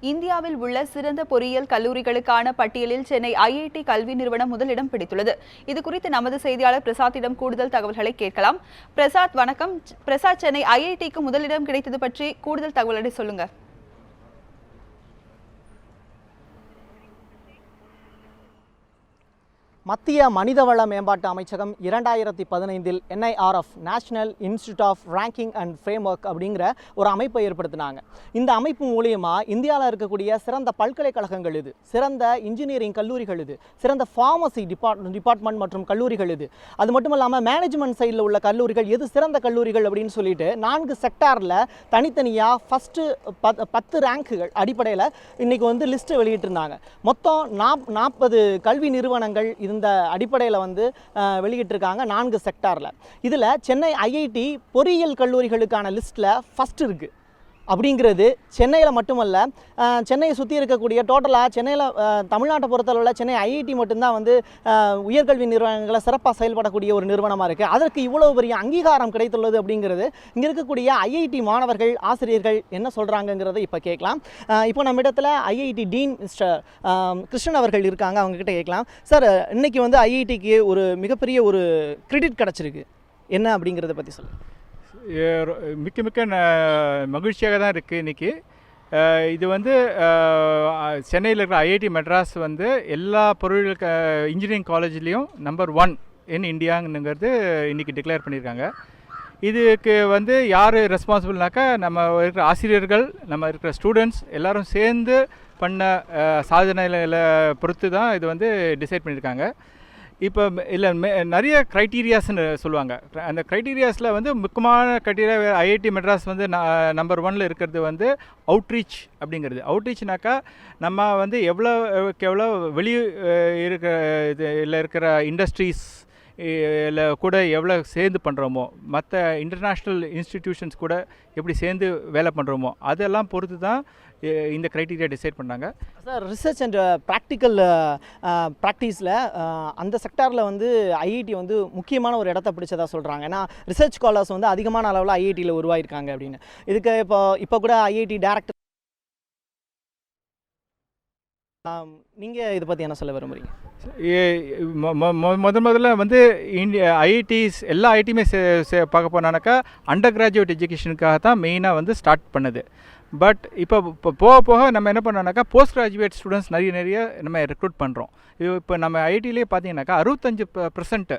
இந்தியாவில் உள்ள சிறந்த பொறியியல் கல்லூரிகளுக்கான பட்டியலில் சென்னை ஐஐடி கல்வி நிறுவனம் முதலிடம் பிடித்துள்ளது. இதுகுறித்து நமது செய்தியாளர் பிரசாத்திடம் கூடுதல் தகவல்களை கேட்கலாம். பிரசாத், வணக்கம். பிரசாத், சென்னை ஐஐடிக்கு முதலிடம் கிடைத்தது பற்றி கூடுதல் தகவல்களை சொல்லுங்க. மத்திய மனிதவள மேம்பாட்டு அமைச்சகம் 2015 NIRF national institute of ranking and framework அப்படிங்கிற ஒரு அமைப்பை ஏற்படுத்தினாங்க. இந்த அமைப்பு மூலியமாக இந்தியாவில் இருக்கக்கூடிய சிறந்த பல்கலைக்கழகங்கள் இது, சிறந்த இன்ஜினியரிங் கல்லூரிகள் இது, சிறந்த ஃபார்மசி டிபார்ட்மெண்ட் மற்றும் கல்லூரிகள் இது, அது மட்டும் இல்லாமல் மேனேஜ்மெண்ட் சைடில் உள்ள கல்லூரிகள் எது சிறந்த கல்லூரிகள் அப்படின்னு சொல்லிட்டு 4 செக்டாரில் தனித்தனியாக ஃபஸ்ட்டு 10 ரேங்குகள் அடிப்படையில் இன்றைக்கி வந்து லிஸ்ட்டு வெளியிட்டிருந்தாங்க. மொத்தம் 40 கல்வி நிறுவனங்கள் இந்த அடிப்படையில் வந்து வெளியிட்டிருக்காங்க 4 செக்டாரில். இதில் சென்னை ஐஐடி பொறியியல் கல்லூரிகளுக்கான லிஸ்ட்டில் ஃபஸ்ட் இருக்குது. அப்படிங்கிறது சென்னையில் மட்டுமல்ல, சென்னையை சுற்றி இருக்கக்கூடிய டோட்டலாக சென்னையில் தமிழ்நாட்டை பொறுத்தளவில் சென்னை ஐஐடி மட்டும்தான் வந்து உயர்கல்வி நிறுவனங்களை சிறப்பாக செயல்படக்கூடிய ஒரு நிறுவனமாக இருக்குது. அதற்கு இவ்வளோ பெரிய அங்கீகாரம் கிடைத்துள்ளது அப்படிங்கிறது இங்கே இருக்கக்கூடிய ஐஐடி மாணவர்கள், ஆசிரியர்கள் என்ன சொல்கிறாங்கங்கிறத இப்போ கேட்கலாம். இப்போ நம்ம இடத்துல ஐஐடி டீன் மிஸ்டர் கிருஷ்ணன் அவர்கள் இருக்காங்க, அவங்கக்கிட்ட கேட்கலாம். சார், இன்றைக்கி வந்து ஐஐடிக்கு ஒரு மிகப்பெரிய ஒரு கிரெடிட் கிடச்சிருக்கு, என்ன அப்படிங்கிறத பற்றி சொல்லுங்கள். மிக்க மகிழ்ச்சியாக தான் இருக்குது இன்றைக்கி. இது வந்து சென்னையில் இருக்கிற ஐஐடி மெட்ராஸ் வந்து எல்லா பொருள் இன்ஜினியரிங் காலேஜ்லேயும் நம்பர் 1 இன் இந்தியாங்கிறது இன்றைக்கி டிக்ளேர் பண்ணியிருக்காங்க. இதுக்கு வந்து யார் ரெஸ்பான்சிபிள்னாக்கா நம்ம இருக்கிற ஆசிரியர்கள், நம்ம இருக்கிற ஸ்டூடெண்ட்ஸ் எல்லோரும் சேர்ந்து பண்ண சாதனைகளை பொறுத்து தான் இது வந்து டிசைட் பண்ணியிருக்காங்க. இப்போ இல்லை நிறைய க்ரைட்டீரியாஸ்ன்னு சொல்லுவாங்க. அந்த க்ரைட்டீரியாஸில் வந்து முக்கியமான க்ரைட்டீரியா ஐஐடி மெட்ராஸ் வந்து நம்பர் 1 இருக்கிறது வந்து அவுட்ரீச் அப்படிங்கிறது. அவுட்ரீச்னாக்கா நம்ம வந்து எவ்வளோ வெளியே இருக்கிற இதில் இருக்கிற இண்டஸ்ட்ரீஸ் இல்லை கூட எவ்வளோ சேர்ந்து பண்ணுறோமோ, மற்ற இன்டர்நேஷ்னல் இன்ஸ்டிடியூஷன்ஸ் கூட எப்படி சேர்ந்து வேலை பண்ணுறோமோ அதெல்லாம் பொறுத்து தான் இந்த க்ரைட்டீரியா டிசைட் பண்ணாங்க. சார், ரிசர்ச் அண்ட் ப்ராக்டிக்கல் ப்ராக்டிஸில் அந்த செக்டாரில் வந்து ஐஐடி வந்து முக்கியமான ஒரு இடத்த பிடிச்சதாக சொல்கிறாங்க. ஏன்னா ரிசர்ச் ஸ்காலர்ஸ் வந்து அதிகமான அளவில் ஐஐடியில் உருவாயிருக்காங்க அப்படின்னு. இதுக்கு இப்போ கூட ஐஐடி டைரக்டர், நீங்கள் இதை பற்றி என்ன சொல்ல விரும்புகிறீங்க? முதல்ல வந்து ஐஐடிஸ் எல்லா ஐஐடியுமே பார்க்க போனாக்கா அண்டர் கிராஜுவேட் எஜுகேஷனுக்காக தான் மெயினாக வந்து ஸ்டார்ட் பண்ணுது. பட் இப்போ போக போக நம்ம என்ன பண்ணோம்னாக்கா போஸ்ட் கிராஜுவேட் ஸ்டூடெண்ட்ஸ் நிறைய நம்ம ரெக்ரூட் பண்ணுறோம். இப்போ நம்ம ஐஐடியிலே பார்த்தீங்கன்னாக்கா 65%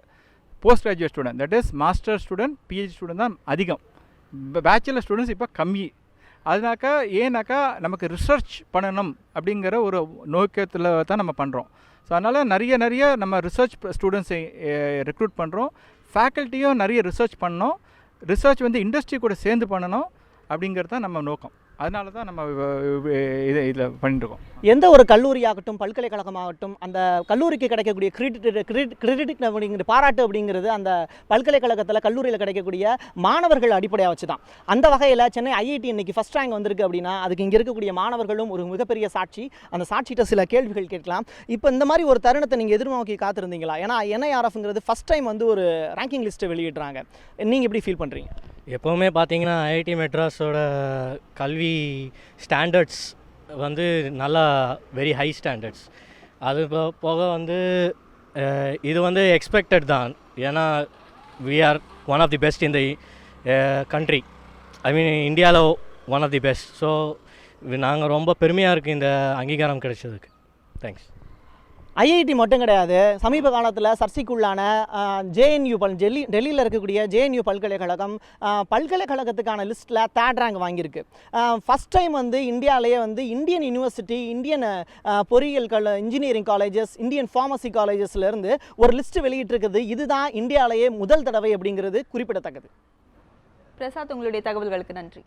post graduate student, that is master student, PhD student தான் அதிகம். பேச்சுலர் ஸ்டூடெண்ட்ஸ் இப்போ கம்மி. அதனாக்கா ஏன்னாக்கா நமக்கு ரிசர்ச் பண்ணணும் அப்படிங்கிற ஒரு நோக்கத்தில் தான் நம்ம பண்ணுறோம். ஸோ அதனால் நிறைய நம்ம ரிசர்ச் ஸ்டூடெண்ட்ஸை ரெக்ரூட் பண்ணுறோம். ஃபேக்கல்ட்டியும் நிறைய ரிசர்ச் பண்ணோம். ரிசர்ச் வந்து இண்டஸ்ட்ரி கூட சேர்ந்து பண்ணணும் அப்படிங்கிறது தான் நம்ம நோக்கம். அதனால தான் நம்ம இதில் பண்ணிட்டுருக்கோம். எந்த ஒரு கல்லூரியாகட்டும் பல்கலைக்கழகமாகட்டும் அந்த கல்லூரிக்கு கிடைக்கக்கூடிய கிரெடிட் அப்படிங்கிற பாராட்டு அப்படிங்கிறது அந்த பல்கலைக்கழகத்தில் கல்லூரியில் கிடைக்கக்கூடிய மாணவர்கள் அடிப்படையாக வச்சு தான். அந்த வகையில் சென்னை ஐஐடி இன்றைக்கி ஃபஸ்ட் ரேங்க் வந்திருக்கு அப்படின்னா அதுக்கு இங்கே இருக்கக்கூடிய மாணவர்களும் ஒரு மிகப்பெரிய சாட்சி. அந்த சாட்சிகிட்ட சில கேள்விகள் கேட்கலாம். இப்போ இந்த மாதிரி ஒரு தருணத்தை நீங்கள் எதிர்நோக்கி காத்திருந்தீங்களா? ஏன்னா NIRFங்கிறது ஃபஸ்ட் டைம் வந்து ஒரு ரேங்கிங் லிஸ்ட்டை வெளியிடுறாங்க. நீங்கள் எப்படி ஃபீல் பண்ணுறீங்க? எப்போவுமே பார்த்தீங்கன்னா ஐஐடி மெட்ராஸோட கல்வி ஸ்டாண்டர்ட்ஸ் வந்து நல்லா வெரி ஹை ஸ்டாண்டர்ட்ஸ். அது போக வந்து இது வந்து எக்ஸ்பெக்டட் தான். ஏன்னா we are one of the best in the country, I mean இந்தியாவில் one of the best. So நாங்கள் ரொம்ப பெருமையாக இருக்குது இந்த அங்கீகாரம் கிடைச்சதுக்கு. தேங்க்ஸ். ஐஐடி மட்டும் கிடையாது, சமீப காலத்தில் சர்ச்சைக்குள்ளான JNU டெல்லியில் இருக்கக்கூடிய JNU பல்கலைக்கழகத்துக்கான லிஸ்ட்டில் 3rd ரேங்க் வாங்கியிருக்கு. ஃபஸ்ட் டைம் வந்து இந்தியாவிலேயே வந்து இந்தியன் யூனிவர்சிட்டி, இந்தியன் பொறியியல் இன்ஜினியரிங் காலேஜஸ், இந்தியன் ஃபார்மசி காலேஜஸ்லேருந்து ஒரு லிஸ்ட்டு வெளியிட்டிருக்குது. இதுதான் இந்தியாவிலேயே முதல் தடவை அப்படிங்கிறது குறிப்பிடத்தக்கது. பிரசாத், உங்களுடைய தகவல்களுக்கு நன்றி.